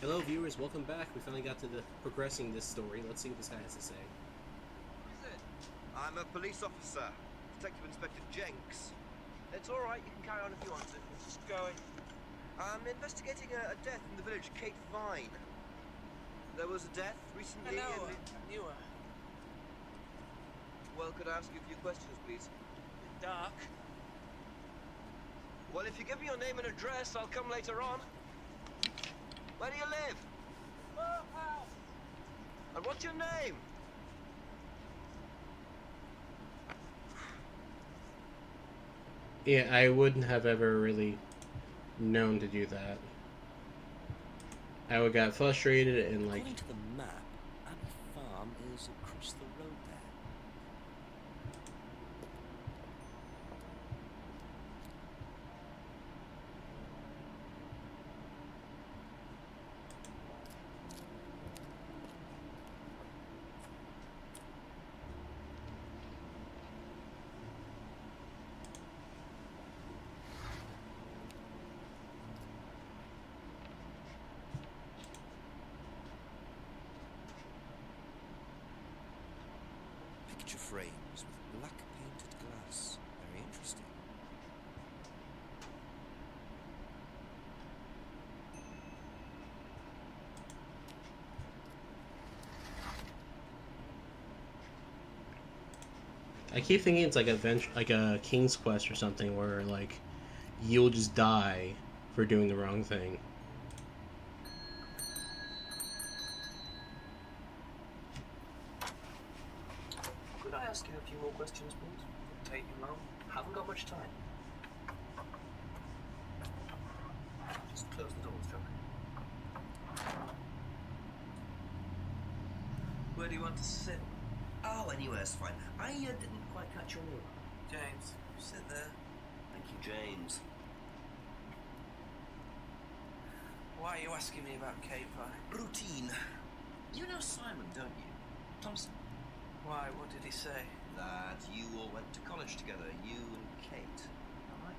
Hello, viewers. Welcome back. We finally got to the progressing this story. Let's see what this guy has to say. Who is it? I'm a police officer, Detective Inspector Jenks. It's all right. You can carry on if you want to. It's just going. I'm investigating a death in the village, Kate Vine. There was a death recently. I know. I knew her. Well, could I ask you a few questions, please? Dark. Well, if you give me your name and address, I'll come later on. Where do you live? House. And what's your name? Yeah, I wouldn't have ever really known to do that. I would got frustrated and like. According to the map, Abbey Farm is across the road there. Picture frames with black painted glass. Very interesting. I keep thinking it's like like a King's Quest or something, where like you'll just die for doing the wrong thing. Could I ask you a few more questions, please? Won't take you long. Haven't got much time. Just close the doors, Johnny. Where do you want to sit? Oh, anywhere's fine. I didn't quite catch your name. James, sit there. Thank you, James. Why are you asking me about Kate Vine? Routine. You know Simon, don't you? Thompson. Why? What did he say? That you all went to college together, you and Kate. Am I?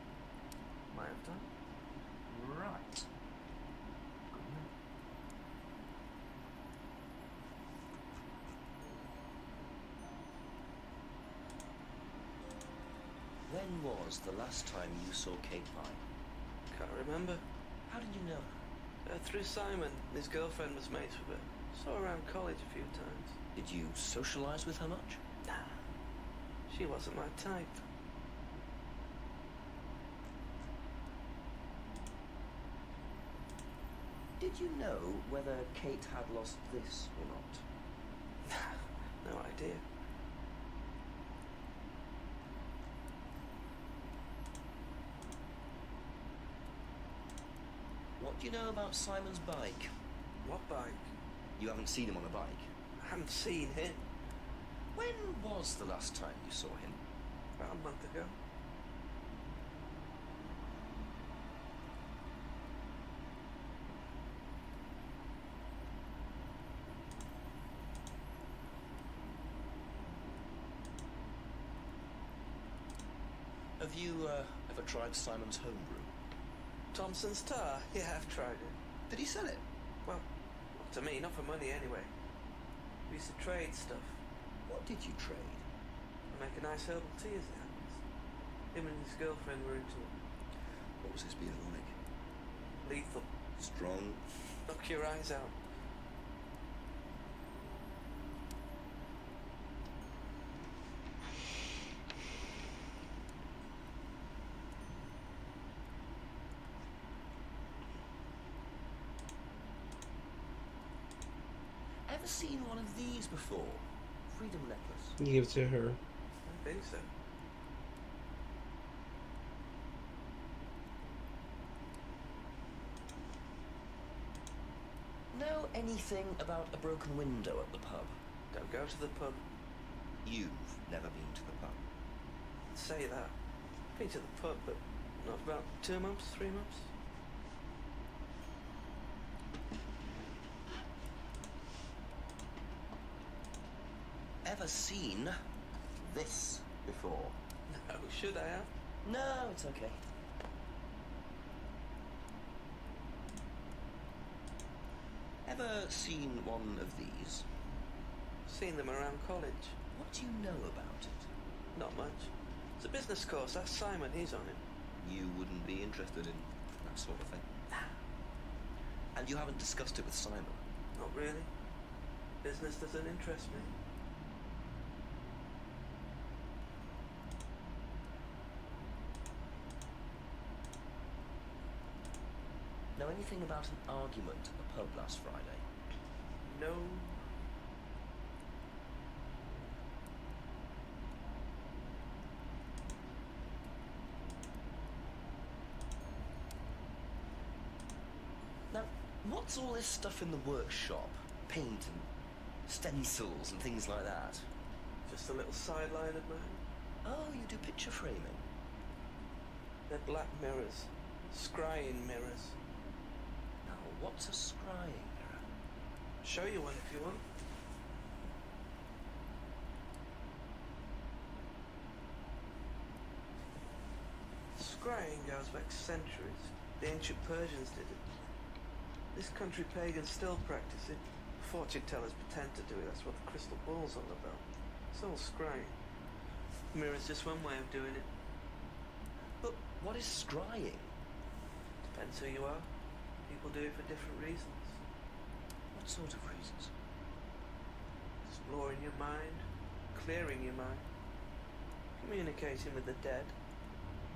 Might have done. Right. Good enough. When was the last time you saw Kate Vine? Can't remember. How did you know? Through Simon. His girlfriend was mates with her. Saw her around college a few times. Did you socialise with her much? Nah. She wasn't my type. Did you know whether Kate had lost this or not? No idea. What do you know about Simon's bike? What bike? You haven't seen him on a bike. I haven't seen him. When was the last time you saw him? About a month ago. Have you ever tried Simon's homebrew? Thompson's tar? Yeah, I've tried it. Did he sell it? Well, not to me, not for money anyway. We used to trade stuff. What did you trade? I make a nice herbal tea as it happens. Him and his girlfriend were into it. What was his beer like? Lethal. Strong? Knock your eyes out. Ever seen one of these before? Freedom necklace. You give it to her. I think so. Know anything about a broken window at the pub? Don't go to the pub. You've never been to the pub. Say that. Been to the pub, but not for about 2 months, 3 months. Ever seen this before? No, should I have? No, it's okay. ever seen one of these? Seen them around college. What do you know about it? Not much. It's a business course. That's Simon. He's on it. You wouldn't be interested in that sort of thing. And you haven't discussed it with Simon? Not really. Business doesn't interest me. Know anything about an argument at the pub last Friday? No. Now, what's all this stuff in the workshop? Paint and stencils and things like that? Just a little sideline of mine. Oh, you do picture framing? They're black mirrors. Scrying mirrors. Now, what's a scrying mirror? Show you one if you want. Scrying goes back centuries. The ancient Persians did it. This country pagans still practice it. Fortune tellers pretend to do it. That's what the crystal ball's all about. It's all scrying. Mirror's just one way of doing it. But what is scrying? Depends who you are. People do it for different reasons. What sort of reasons? Exploring your mind, clearing your mind, communicating with the dead.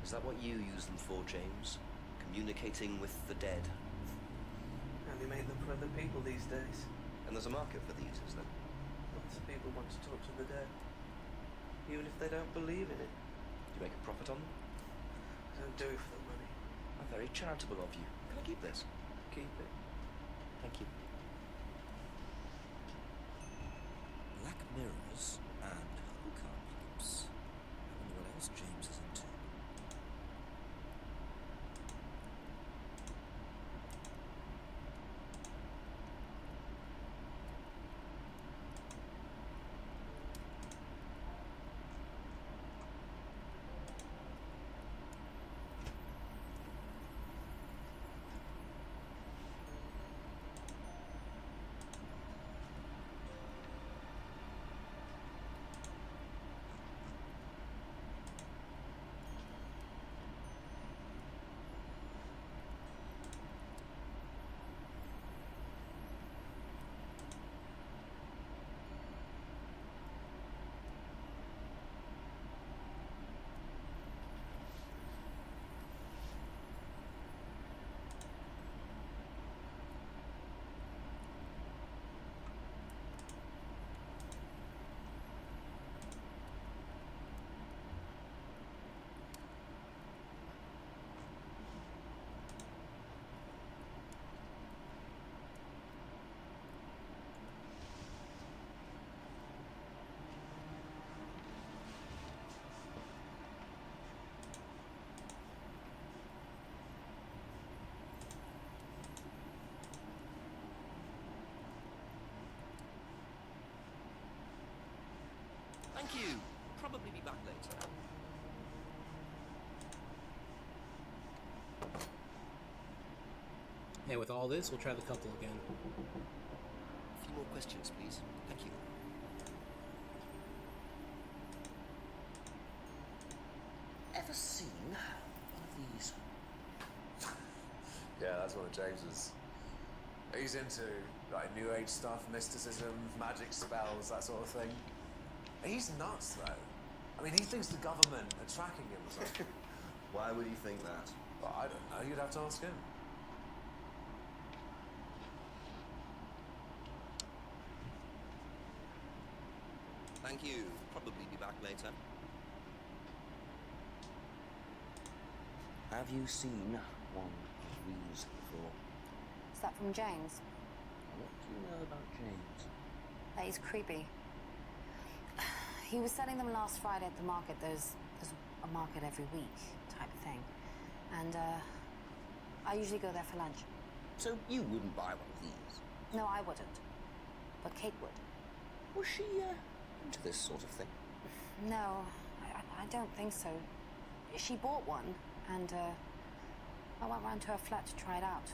Is that what you use them for, James? Communicating with the dead? And they make them for other people these days. And there's a market for these, is there? Lots of people want to talk to the dead. Even if they don't believe in it. Do you make a profit on them? They don't do it for the money. How very charitable of you. Can I keep this? Keep it. Thank you. Black mirrors and hookah pipes. I wonder what else James is into. Thank you. Probably be back later. And with all this, we'll try the couple again. A few more questions, please. Thank you. Ever seen one of these? Yeah, that's one of James's. He's into like new age stuff, mysticism, magic spells, that sort of thing. He's nuts though. I mean, he thinks the government are tracking him or something. Why would you think that? But I don't know, you'd have to ask him. Thank you. Probably be back later. Have you seen one of these before? Is that from James? What do you know about James? That he's creepy. He was selling them last Friday at the market. There's a market every week type of thing. And I usually go there for lunch. So you wouldn't buy one of these? No, I wouldn't. But Kate would. Was she into this sort of thing? No, I don't think so. She bought one, and I went round to her flat to try it out.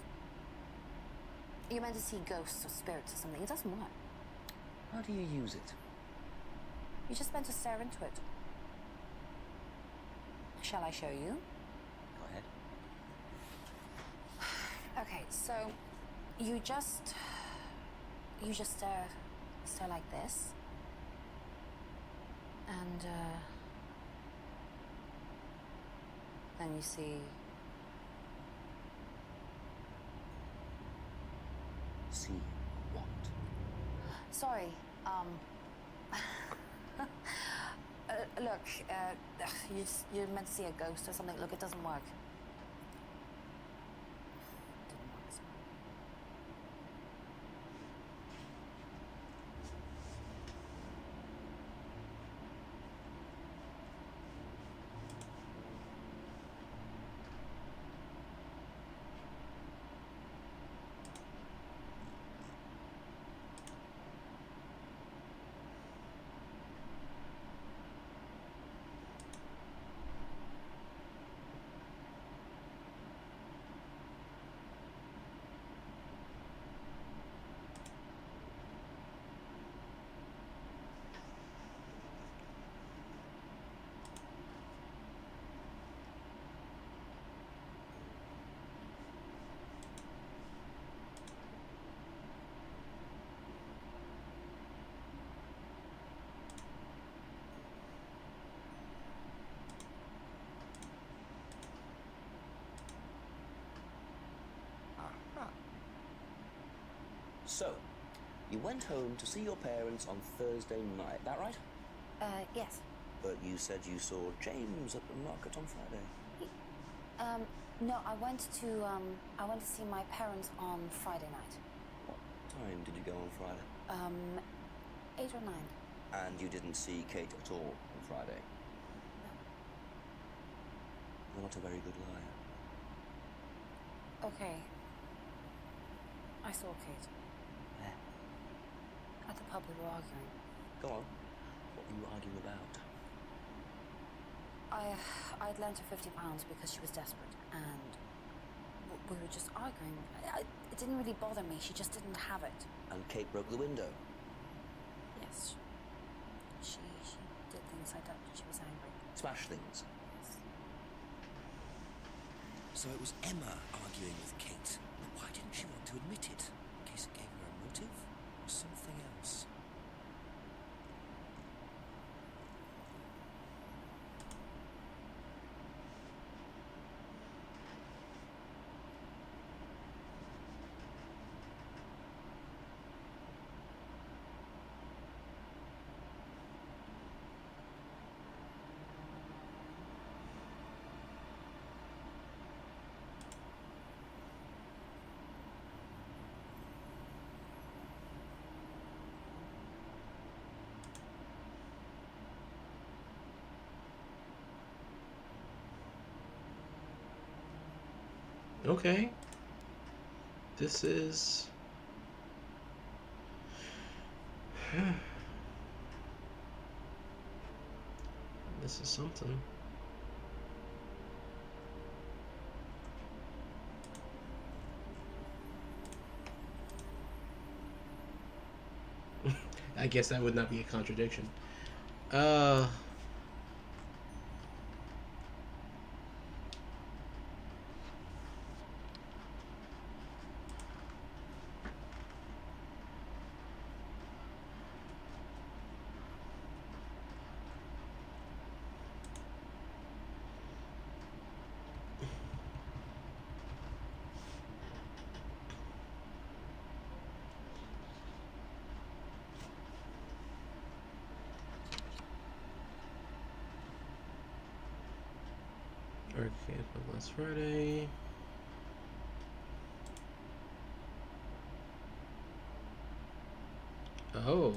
You're meant to see ghosts or spirits or something. It doesn't work. How do you use it? You're just meant to stare into it. Shall I show you? Go ahead. Okay, so you just stare like this, and then you see. See what? Sorry, look, you're meant to see a ghost or something. Look, it doesn't work. Didn't work, sorry. So, you went home to see your parents on Thursday night, that right? Yes. But you said you saw James at the market on Friday. No, I went to see my parents on Friday night. What time did you go on Friday? 8 or 9. And you didn't see Kate at all on Friday? No. You're not a very good liar. Okay. I saw Kate. Where? At the pub we were arguing. Go on. What were you arguing about? I'd lent her £50 because she was desperate, and we were just arguing. It didn't really bother me. She just didn't have it. And Kate broke the window? Yes. She did things like that when she was angry. Smash things? Yes. So it was Emma arguing with Kate. But why didn't she want to admit it? In case it gave her a motive? Or something else? Okay. This is... This is something. I guess that would not be a contradiction. Okay, but last Friday. Oh.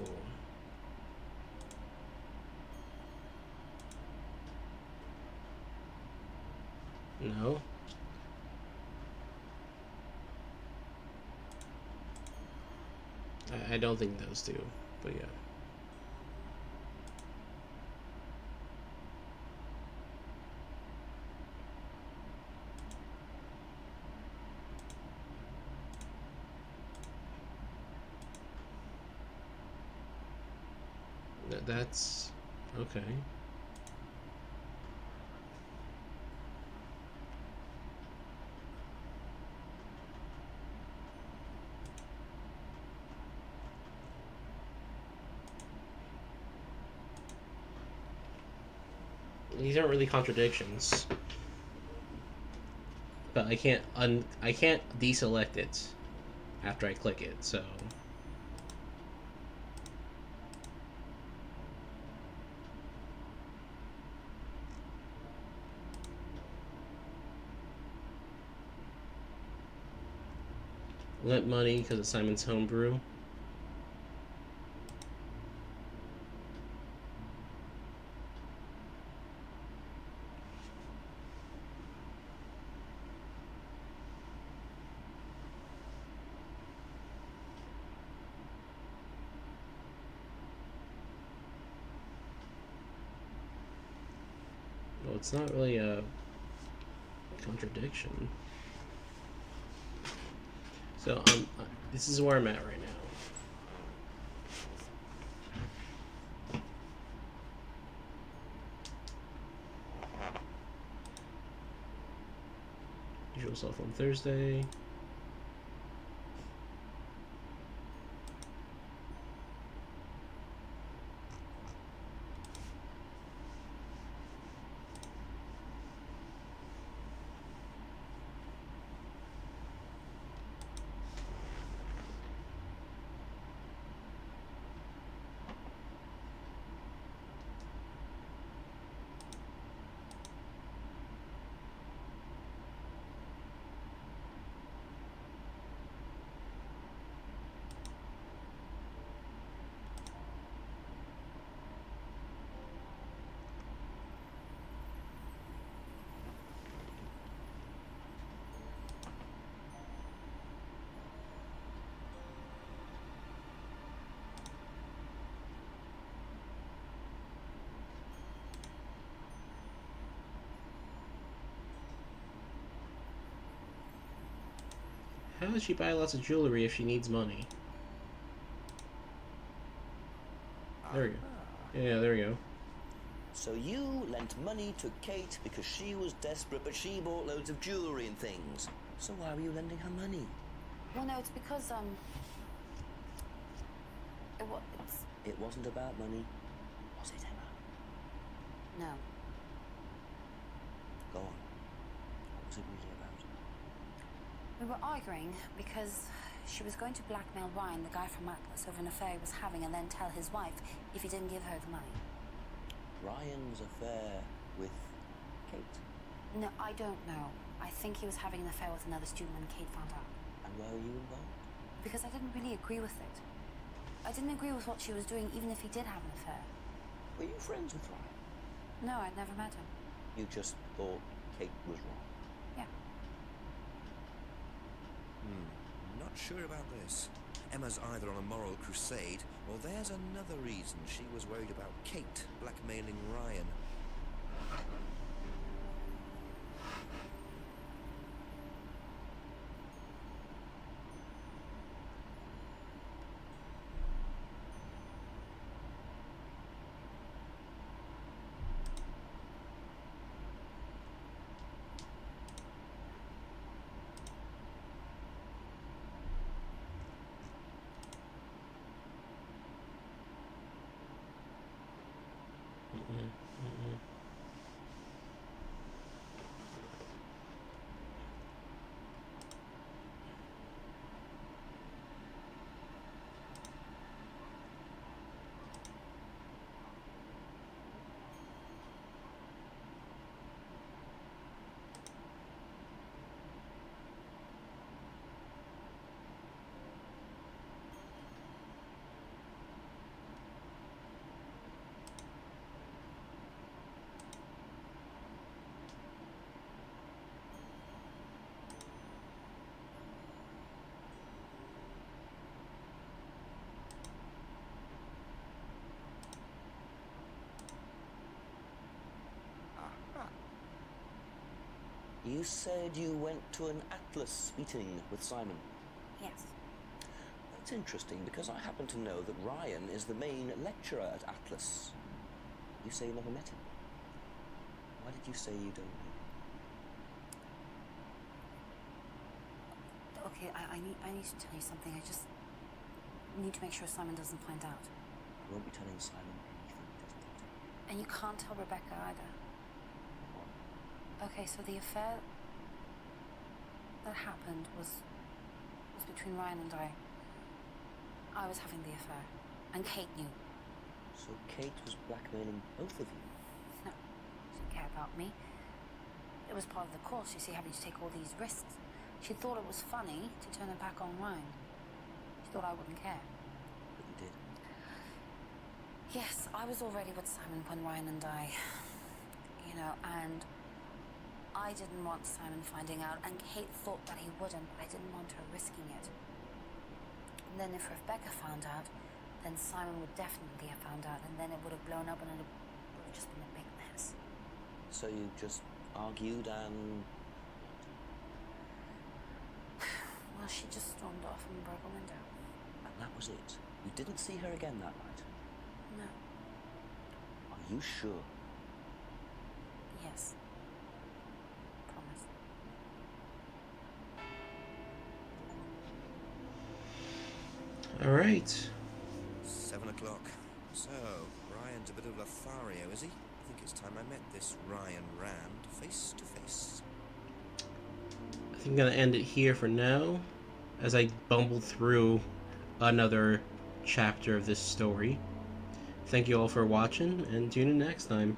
No. I don't think those do, but yeah. That's okay. These aren't really contradictions, but I can't deselect it after I click it. So lent money because of Simon's homebrew. Well, it's not really a contradiction. So this is where I'm at right now. Usual self on Thursday. How does she buy lots of jewelry if she needs money? There we go. Yeah, there we go. So you lent money to Kate because she was desperate, but she bought loads of jewellery and things. So why were you lending her money? Well, no, it's because It wasn't about money, was it, Emma? no. Go on. What was it really about? We were arguing because she was going to blackmail Ryan, the guy from Atlas, over an affair he was having, and then tell his wife if he didn't give her the money. Ryan's affair with Kate? No, I don't know. I think he was having an affair with another student when Kate found out. And why were you involved? Because I didn't really agree with it. I didn't agree with what she was doing, even if he did have an affair. Were you friends with Ryan? No, I'd never met him. You just thought Kate was wrong? Yeah. Not sure about this. Emma's either on a moral crusade, or there's another reason she was worried about Kate blackmailing Ryan. You said you went to an Atlas meeting with Simon. Yes. That's interesting because I happen to know that Ryan is the main lecturer at Atlas. You say you never met him. Why did you say you don't know him? Okay, I need to tell you something. I just need to make sure Simon doesn't find out. I won't be telling Simon anything he doesn't need to know. And you can't tell Rebecca either. What? Okay, so the affair that happened was between Ryan and I. I was having the affair, and Kate knew. So Kate was blackmailing both of you? No, she didn't care about me. It was part of the course, you see, having to take all these risks. She thought it was funny to turn her back on Ryan. She thought I wouldn't care. But you did. Yes, I was already with Simon when Ryan and I, and I didn't want Simon finding out, and Kate thought that he wouldn't, but I didn't want her risking it. And then if Rebecca found out, then Simon would definitely have found out, and then it would have blown up and it would have just been a big mess. So you just argued and... Well, she just stormed off and broke a window. And that was it? You didn't see her again that night? No. Are you sure? Yes. Promise. All right. 7 o'clock. So, Ryan's a bit of Lothario, is he? I think it's time I met this Ryan Rand face to face. I think I'm gonna end it here for now, as I bumble through another chapter of this story. Thank you all for watching, and tune in next time.